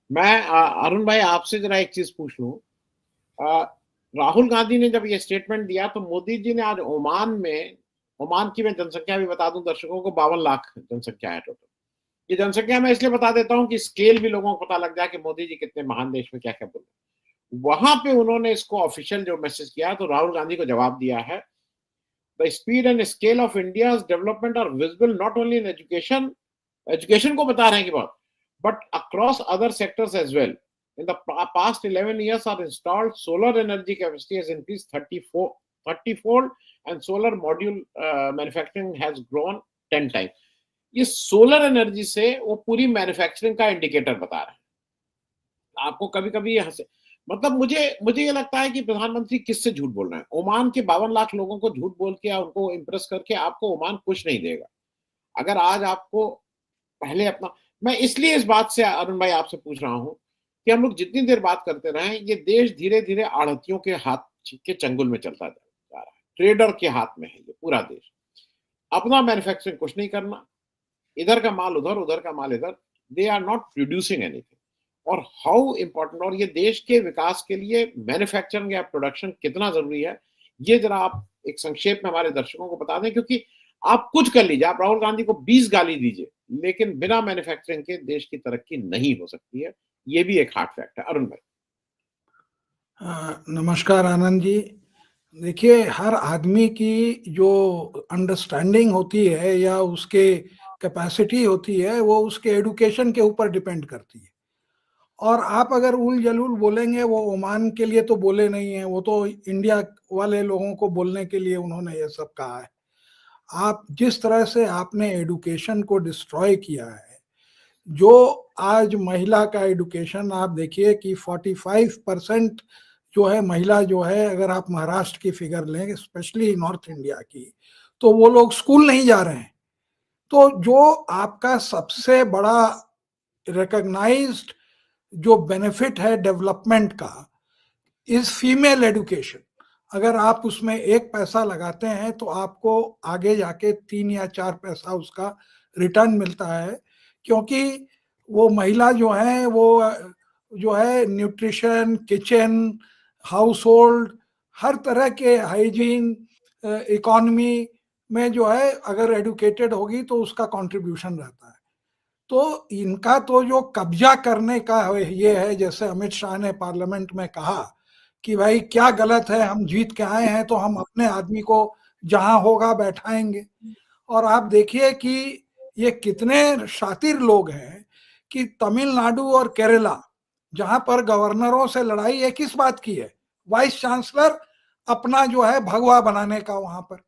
मैं अरुण भाई आपसे जरा एक चीज पूछ लूं। अ, राहुल गांधी ने जब ये स्टेटमेंट दिया तो मोदी जी ने आज ओमान की मैं जनसंख्या भी बता दूं दर्शकों को, 52 लाख जनसंख्या है टोटल। ये जनसंख्या मैं इसलिए बता देता हूं कि स्केल भी लोगों को पता लग जाए कि मोदी जी कितने महान देश में क्या क्या बोल रहे हैं। वहां पे उन्होंने इसको ऑफिशियल जो मैसेज किया तो राहुल गांधी को जवाब दिया है, the speed and scale of India development are visible not only in education, education को बता रहे हैं कि बहुत, but across other sectors as well. In the past 11 years, our installed solar energy capacity has increased 30-fold, and solar module manufacturing has grown 10 times. ये solar energy से वो पूरी मैन्युफैक्चरिंग का इंडिकेटर बता रहे हैं आपको। कभी कभी हंसे, मतलब मुझे मुझे ये लगता है कि प्रधानमंत्री किससे झूठ बोल रहे हैं। ओमान के 52 लाख लोगों को झूठ बोल के या उनको इंप्रेस करके आपको ओमान कुछ नहीं देगा। अगर आज आपको पहले अपना, मैं इसलिए इस बात से अरुण भाई आपसे पूछ रहा हूं कि हम लोग जितनी देर बात करते रहे, ये देश धीरे धीरे आढ़तियों के हाथ के चंगुल में चलता जा रहा है, ट्रेडर के हाथ में है ये पूरा देश। अपना मैन्युफैक्चरिंग कुछ नहीं करना, इधर का माल उधर, उधर का माल इधर, they are not producing anything. और हाउ इंपॉर्टेंट, और ये देश के विकास के लिए मैन्युफैक्चरिंग या प्रोडक्शन कितना जरूरी है, ये जरा आप एक संक्षेप में हमारे दर्शकों को बता दें। क्योंकि आप कुछ कर लीजिए, आप राहुल गांधी को 20 गाली दीजिए, लेकिन बिना मैन्युफैक्चरिंग के देश की तरक्की नहीं हो सकती है। ये भी एक हार्ड फैक्ट है। अरुण भाई। नमस्कार आनंद जी। देखिए, हर आदमी की जो अंडरस्टैंडिंग होती है या उसके कैपेसिटी होती है वो उसके एडुकेशन के ऊपर डिपेंड करती है। और आप अगर उल जलूल बोलेंगे, वो ओमान के लिए तो बोले नहीं है, वो तो इंडिया वाले लोगों को बोलने के लिए उन्होंने ये सब कहा है। आप जिस तरह से आपने एडुकेशन को डिस्ट्रॉय किया है, जो आज महिला का एडुकेशन आप देखिए कि 45% जो है महिला जो है, अगर आप महाराष्ट्र की फिगर लें, स्पेशली नॉर्थ इंडिया की, तो वो लोग स्कूल नहीं जा रहे हैं। तो जो आपका सबसे बड़ा रिकॉग्नाइज्ड जो बेनिफिट है डेवलपमेंट का इज फीमेल एडुकेशन। अगर आप उसमें 1 पैसा लगाते हैं तो आपको आगे जाके 3 या 4 पैसा उसका रिटर्न मिलता है, क्योंकि वो महिला जो है वो जो है न्यूट्रिशन, किचन, हाउस होल्ड, हर तरह के हाइजीन, इकोनॉमी में जो है अगर एडुकेटेड होगी तो उसका कंट्रीब्यूशन रहता है। तो इनका तो जो कब्जा करने का ये है, जैसे अमित शाह ने पार्लियामेंट में कहा कि भाई क्या गलत है, हम जीत के आए हैं तो हम अपने आदमी को जहां होगा बैठाएंगे। और आप देखिए कि ये कितने शातिर लोग हैं कि तमिलनाडु और केरला, जहां पर गवर्नरों से लड़ाई है, किस बात की है? वाइस चांसलर अपना जो है भगवा बनाने का, वहां पर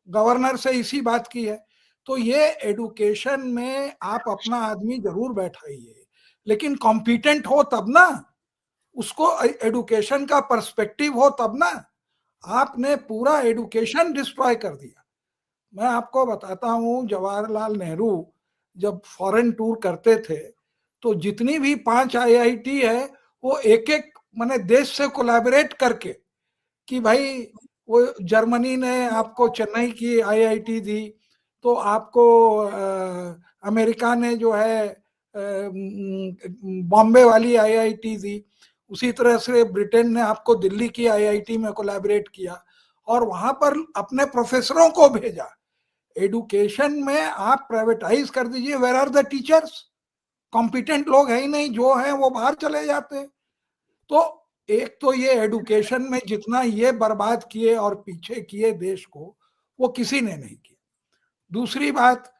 गवर्नर से इसी बात की है। तो ये एडुकेशन में आप अपना आदमी जरूर बैठाइए, लेकिन कॉम्पिटेंट हो तब ना, उसको एडुकेशन का पर्सपेक्टिव हो तब ना। आपने पूरा एडुकेशन डिस्ट्रॉय कर दिया। मैं आपको बताता हूँ, जवाहरलाल नेहरू जब फॉरेन टूर करते थे तो जितनी भी 5 IIT है वो एक एक माने देश से कोलैबोरेट करके, कि भाई वो जर्मनी ने आपको चेन्नई की IIT दी, तो आपको अमेरिका ने जो है बॉम्बे वाली IIT दी, उसी तरह से ब्रिटेन ने आपको दिल्ली की IIT में कोलैबोरेट किया और वहां पर अपने प्रोफेसरों को भेजा। एडुकेशन में आप प्राइवेटाइज कर दीजिए, where are the teachers? Competent लोग है ही नहीं, जो है वो बाहर चले जाते हैं। तो एक तो ये एडुकेशन में जितना ये बर्बाद किए और पीछे किए देश को, वो किसी ने नहीं किया। दूसरी बात,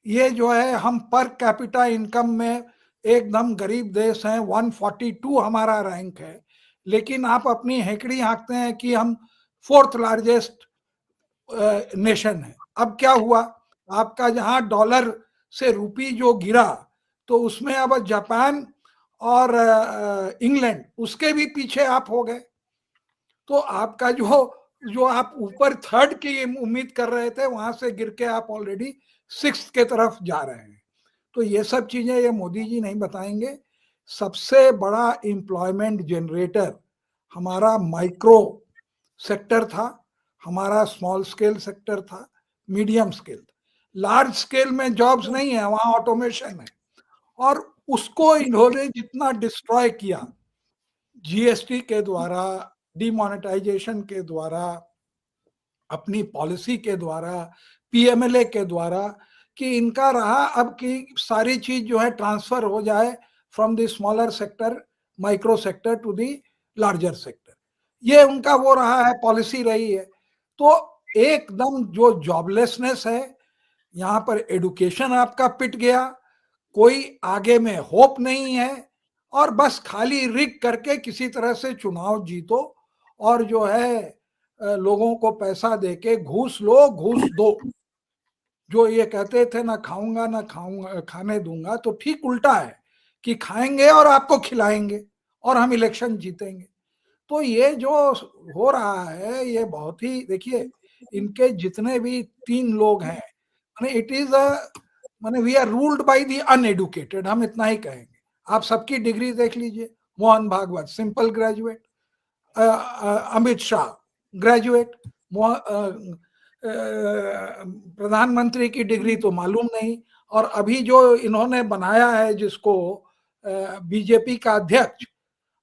ये जो है हम पर कैपिटा इनकम में एकदम गरीब देश हैं, 142 हमारा रैंक है, लेकिन आप अपनी हेकड़ी हाँकते हैं कि हम 4th लार्जेस्ट नेशन है। अब क्या हुआ, आपका जहां डॉलर से रूपी जो गिरा, तो उसमें अब जापान और इंग्लैंड उसके भी पीछे आप हो गए। तो आपका जो जो आप ऊपर 3rd की उम्मीद कर रहे थे, वहां से गिर के आप ऑलरेडी 6th के तरफ जा रहे हैं। तो ये सब चीजें ये मोदी जी नहीं बताएंगे। सबसे बड़ा एम्प्लॉयमेंट जनरेटर हमारा माइक्रो सेक्टर था, हमारा स्मॉल स्केल सेक्टर था, मीडियम स्केल था। लार्ज स्केल में जॉब्स नहीं है, वहां ऑटोमेशन है। और उसको इन्होंने जितना डिस्ट्रॉय किया जीएसटी के द्वारा, डिमोनेटाइजेशन के द्वारा, अपनी पॉलिसी के द्वारा, पीएमएलए के द्वारा, कि इनका रहा अब कि सारी चीज जो है ट्रांसफर हो जाए from the smaller sector, micro sector to the larger sector. ये उनका वो रहा है, पॉलिसी रही है। तो एकदम जो जॉबलेसनेस है, यहाँ पर एडुकेशन आपका पिट गया, कोई आगे में होप नहीं है, और बस खाली रिग करके किसी तरह से चुनाव जीतो, और जो है लोगों को पैसा देके घूस लो घूस दो। जो ये कहते थे ना खाऊंगा ना खाऊंगा खाने दूंगा, तो ठीक उल्टा है कि खाएंगे और आपको खिलाएंगे और हम इलेक्शन जीतेंगे। तो ये जो हो रहा है ये बहुत ही, देखिए इनके जितने भी 3 लोग हैं, माने इट इज माने we are ruled by the uneducated, हम इतना ही कहेंगे। आप सबकी डिग्री देख लीजिए, Mohan Bhagwat simple graduate, Amit Shah graduate, प्रधानमंत्री की डिग्री तो मालूम नहीं, और अभी जो इन्होंने बनाया है जिसको बीजेपी का अध्यक्ष,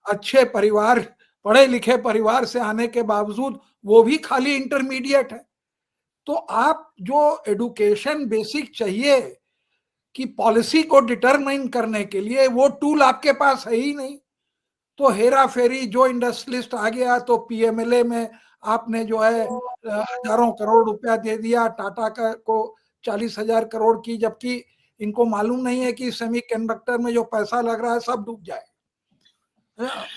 अच्छे परिवार, पढ़े लिखे परिवार से आने के बावजूद वो भी खाली इंटरमीडिएट है। तो आप जो एडुकेशन बेसिक चाहिए कि पॉलिसी को डिटरमाइन करने के लिए, वो टूल आपके पास है ही नहीं। तो हेरा फेरी, जो इंडस्ट्रियलिस्ट आ गया तो पीएमएलए में आपने जो है हजारों करोड़ रुपया दे दिया, टाटा का को 40,000 करोड़ की, जबकि इनको मालूम नहीं है कि सेमीकंडक्टर में जो पैसा लग रहा है सब डूब जाए।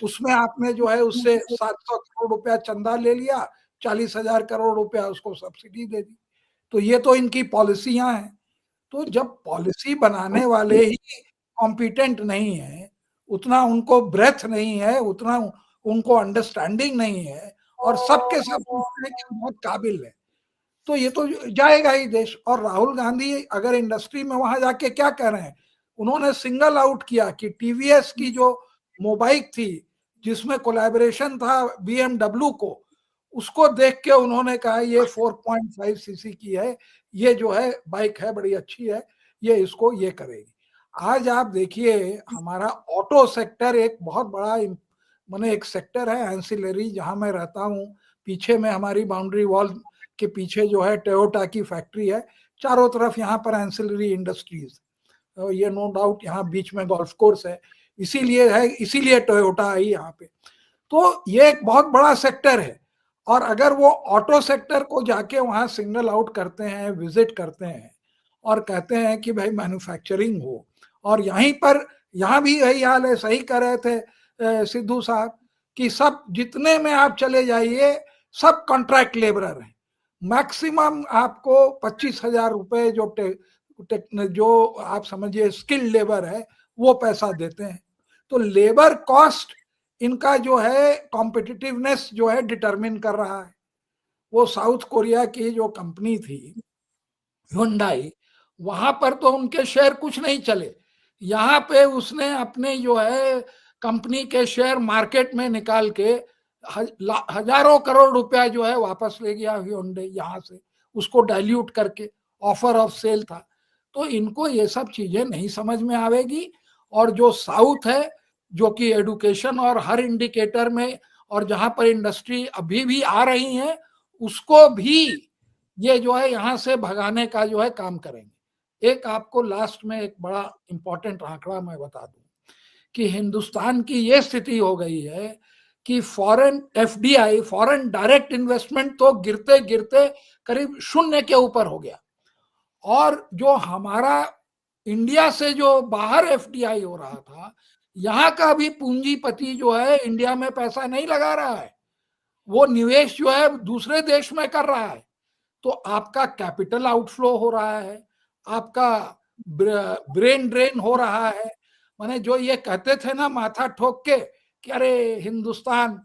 उसमें आपने जो है उससे 700 करोड़ रुपया चंदा ले लिया, 40,000 करोड़ रुपया उसको सब्सिडी दे दी। तो ये तो इनकी पॉलिसियां हैं। तो जब पॉलिसी बनाने वाले ही कॉम्पिटेंट नहीं है, उतना उनको ब्रेथ नहीं है, उतना उनको अंडरस्टैंडिंग नहीं है, और सबके सब पूछने के बहुत काबिल है, तो ये तो जाएगा ही देश। और राहुल गांधी अगर इंडस्ट्री में वहां जाके क्या कह रहे हैं, उन्होंने सिंगल आउट किया कि टीवीएस की जो मोबाइक थी जिसमें कोलैबोरेशन था बीएमडब्ल्यू को, उसको देख के उन्होंने कहा ये 4.5 सीसी की है, ये जो है बाइक है बड़ी अच्छी है, ये इसको ये करेगी। आज आप देखिए हमारा ऑटो सेक्टर एक बहुत बड़ा माने एक सेक्टर है एंसिलरी, जहां मैं रहता हूँ, पीछे में हमारी बाउंड्री वॉल के पीछे जो है टोयोटा की फैक्ट्री है, चारों तरफ यहाँ पर एंसिलरी इंडस्ट्रीज, ये नो डाउट, यहाँ बीच में गोल्फ कोर्स है, इसीलिए है, इसीलिए टोयोटा आई यहाँ पे। तो ये एक बहुत बड़ा सेक्टर है, और अगर वो ऑटो सेक्टर को जाके वहाँ सिंगल आउट करते हैं, विजिट करते हैं, और कहते हैं कि भाई मैन्युफैक्चरिंग हो, और यहीं पर यहाँ भी यही हाल है, सही कह रहे थे सिद्धू साहब कि सब जितने में आप चले जाइए सब कॉन्ट्रैक्ट लेबरर हैं, मैक्सिमम आपको 25,000 रुपए जो आप समझिए स्किल्ड लेबर है वो पैसा देते हैं। तो लेबर कॉस्ट इनका जो है कॉम्पिटिटिवनेस जो है डिटरमिन कर रहा है। वो साउथ कोरिया की जो कंपनी थी हुंडई, वहां पर तो उनके शेयर कुछ नहीं चले, यहाँ पे उसने अपने जो है कंपनी के शेयर मार्केट में निकाल के हजारों करोड़ रुपया जो है वापस ले गया हुंडई यहाँ से, उसको डाइल्यूट करके, ऑफर ऑफ सेल था। तो इनको ये सब चीजें नहीं समझ में आवेगी। और जो साउथ है, जो कि एडुकेशन और हर इंडिकेटर में, और जहां पर इंडस्ट्री अभी भी आ रही है, उसको भी ये जो है यहाँ से भगाने का जो है काम करेंगे। एक आपको लास्ट में एक बड़ा इंपॉर्टेंट आंकड़ा मैं बता दूं कि हिंदुस्तान की ये स्थिति हो गई है कि foreign FDI, foreign direct investment तो गिरते गिरते करीब 0 के ऊपर हो गया, और जो हमारा इंडिया से जो बाहर एफडीआई हो रहा था, यहाँ का भी पूंजीपति जो है इंडिया में पैसा नहीं लगा रहा है, वो निवेश जो है दूसरे देश में कर रहा है। तो आपका कैपिटल आउटफ्लो हो रहा है, आपका ब्रेन ड्रेन हो रहा है। माने जो ये कहते थे ना माथा ठोक के कि अरे हिंदुस्तान,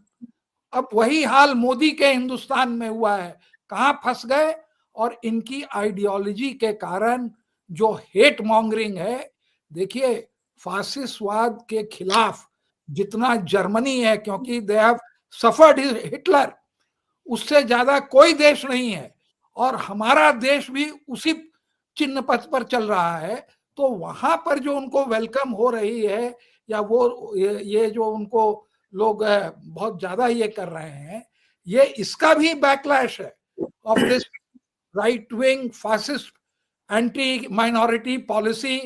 अब वही हाल मोदी के हिंदुस्तान में हुआ है, कहाँ फंस गए। और इनकी आइडियोलॉजी के कारण जो हेट मॉन्गरिंग है, देखिए फासिस्टवाद के खिलाफ जितना जर्मनी है, क्योंकि दे हैव सफर्ड हिटलर, उससे ज्यादा कोई देश नहीं है, और हमारा देश भी उसी चिन्ह पथ पर चल रहा है। तो वहां पर जो उनको वेलकम हो रही है या वो ये जो उनको लोग बहुत ज्यादा ये कर रहे हैं, ये इसका भी बैकलैश है of this right wing fascist anti minority policy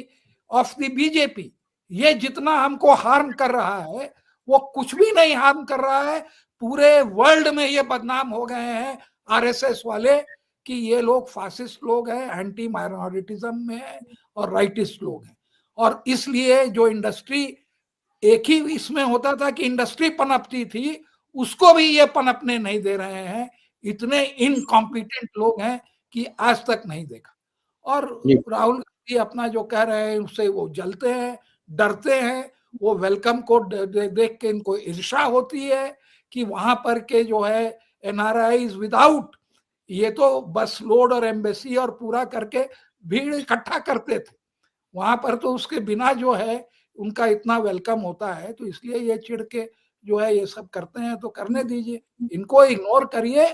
of the BJP. ये जितना हमको हार्म कर रहा है वो कुछ भी नहीं हार्म कर रहा है। पूरे वर्ल्ड में ये बदनाम हो गए हैं आरएसएस वाले कि ये लोग फासिस्ट लोग हैं, एंटी माइनॉरिटिज्म में है और राइटिस्ट लोग हैं। और इसलिए जो इंडस्ट्री एक ही इसमें होता था कि इंडस्ट्री पनपती थी, उसको भी ये पनपने नहीं दे रहे हैं। इतने इनकॉम्पिटेंट लोग हैं कि आज तक नहीं देखा। और राहुल गांधी अपना जो कह रहे हैं उससे वो जलते हैं, डरते हैं। वो वेलकम को देख के इनको ईर्ष्या होती है कि वहां पर के जो है एनआरआईज विदाउट ये तो बस लोड और एम्बेसी और पूरा करके भीड़ इकट्ठा करते थे, वहां पर तो उसके बिना जो है उनका इतना वेलकम होता है। तो इसलिए ये चिढ़ के जो है ये सब करते हैं, तो करने दीजिए, इनको इग्नोर करिए।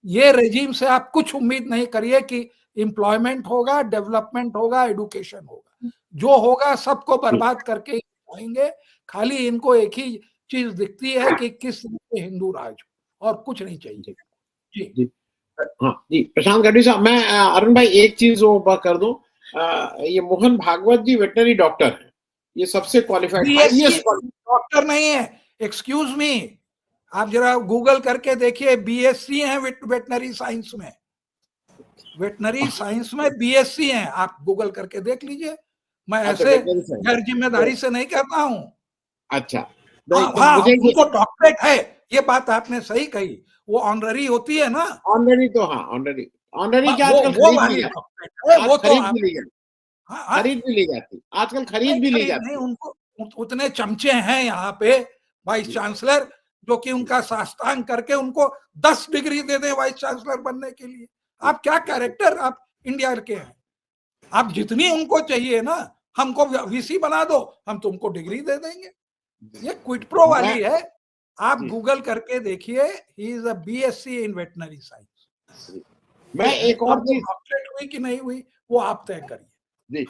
ये रेजिम से आप कुछ उम्मीद नहीं करिए कि एम्प्लॉयमेंट होगा, डेवलपमेंट होगा, एडुकेशन होगा। जो होगा सबको बर्बाद करके आएंगे। खाली इनको एक ही चीज दिखती है कि किस हिंदू राज हो, और कुछ नहीं चाहिए। जी हाँ जी, प्रशांत गढ़वी साहब, मैं अरुण भाई एक चीज वो कर दूं, ये मोहन भागवत जी वेटनरी डॉक्टर है, ये सबसे क्वालिफाइड डॉक्टर नहीं है, एक्सक्यूज मी, आप जरा गूगल करके देखिए, बीएससी हैं वेटनरी साइंस में, वेटनरी साइंस में बीएससी हैं, आप गूगल करके देख लीजिए। मैं ऐसे गैर जिम्मेदारी से नहीं कहता हूँ। अच्छा, हाँ, उनको डॉक्टरेट है, ये बात आपने सही कही, वो ऑनररी होती है ना। ऑनररी तो हाँ, ऑनररी क्या आजकल खरीद भी ली जाती, आजकल खरीद भी ली जाती। नहीं, उनको उतने चमचे हैं यहाँ पे वाइस चांसलर, जो कि उनका साष्टांग करके उनको 10 डिग्री दे दे वाइस चांसलर बनने के लिए। आप क्या कैरेक्टर आप इंडिया के हैं। आप जितनी उनको चाहिए ना, हमको वीसी बना दो, हम तुमको डिग्री दे देंगे। ये क्विड प्रो वाली है। आप गूगल करके देखिए, he is a BSc in veterinary science. मैं एक और चीज, डॉक्टरेट हुई कि नहीं हुई वो आप तय करिए।